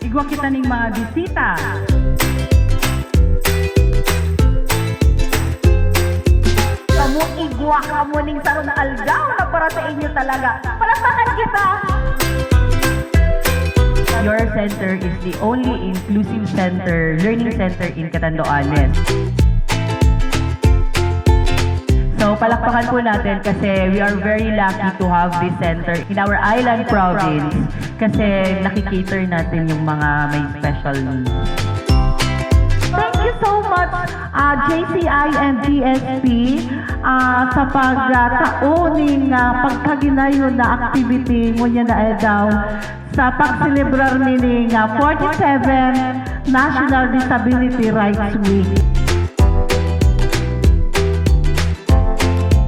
igwa kita ning mga bisita. Kamu igwa kamo ning saro na algaw na para sa inyo talaga. Palakpakan kita! Your center is the only inclusive center, learning center in Catanduanes. So, palakpakan po natin kasi we are very lucky to have this center in our island province kasi nakikater natin yung mga may special needs. Thank you so much, JCI and GSP, sa pagtaoning pagkaginayon na activity ngunya na daw sa pagselebrar nining 47 National Disability Rights Week.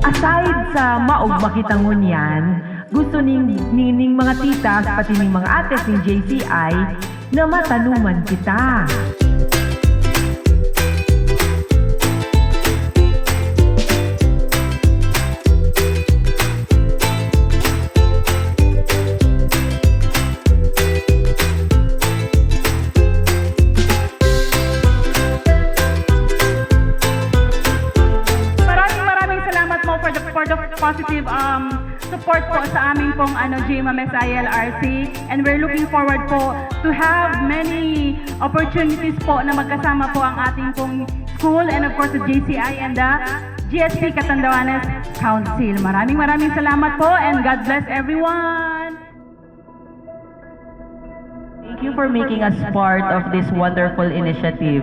Aside sa maog makitang ngunyan, gusto ning mga titas pati ning mga ates ng JCI na matanuman kita. For the positive support po sa aming pong GMMS ILRC, and we're looking forward po to have many opportunities po na magkasama po ang ating pong school and of course the JCI and the GSP Catanduanes Council. Maraming salamat po and God bless everyone! Thank you for making us part of this wonderful initiative.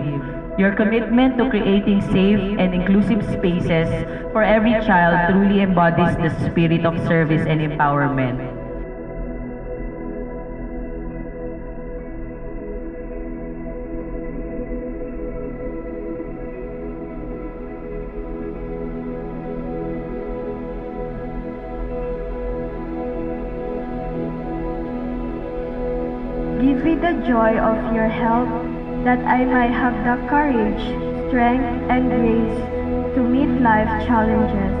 Your commitment to creating safe and inclusive spaces for every child truly embodies the spirit of service and empowerment. Give me the joy of your help, that I might have the courage, strength, and grace to meet life's challenges.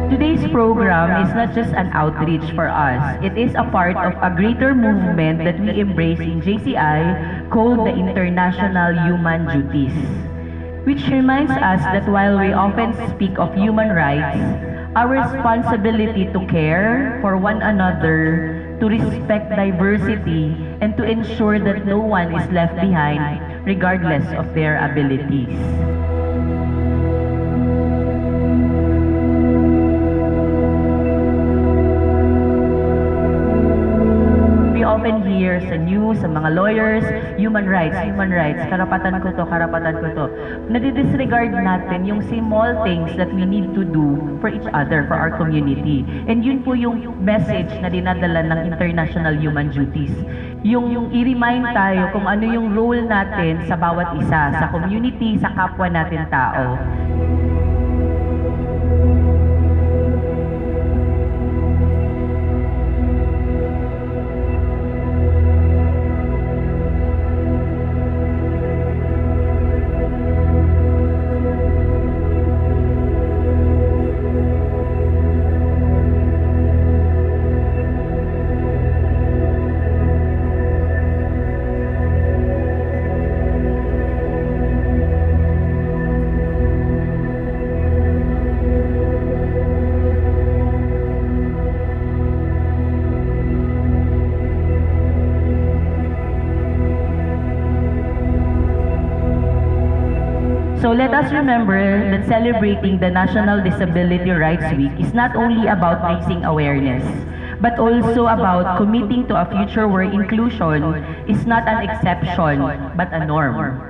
Today's program is not just an outreach for us. It is a part of a greater movement that we embrace in JCI called the International Human Duties, which reminds us that while we often speak of human rights, our responsibility to care for one another, to respect diversity, and to ensure that no one is left behind regardless of their abilities. We often hear sa news, sa mga lawyers, human rights, karapatan ko to. Nadidisregard natin yung small things that we need to do for each other, for our community. And yun po yung message na dinadala ng International Human Duties. Yung i-remind tayo kung ano yung role natin sa bawat isa, sa community, sa kapwa natin tao. So let us remember that celebrating the National Disability Rights Week is not only about raising awareness, but also about committing to a future where inclusion is not an exception, but a norm.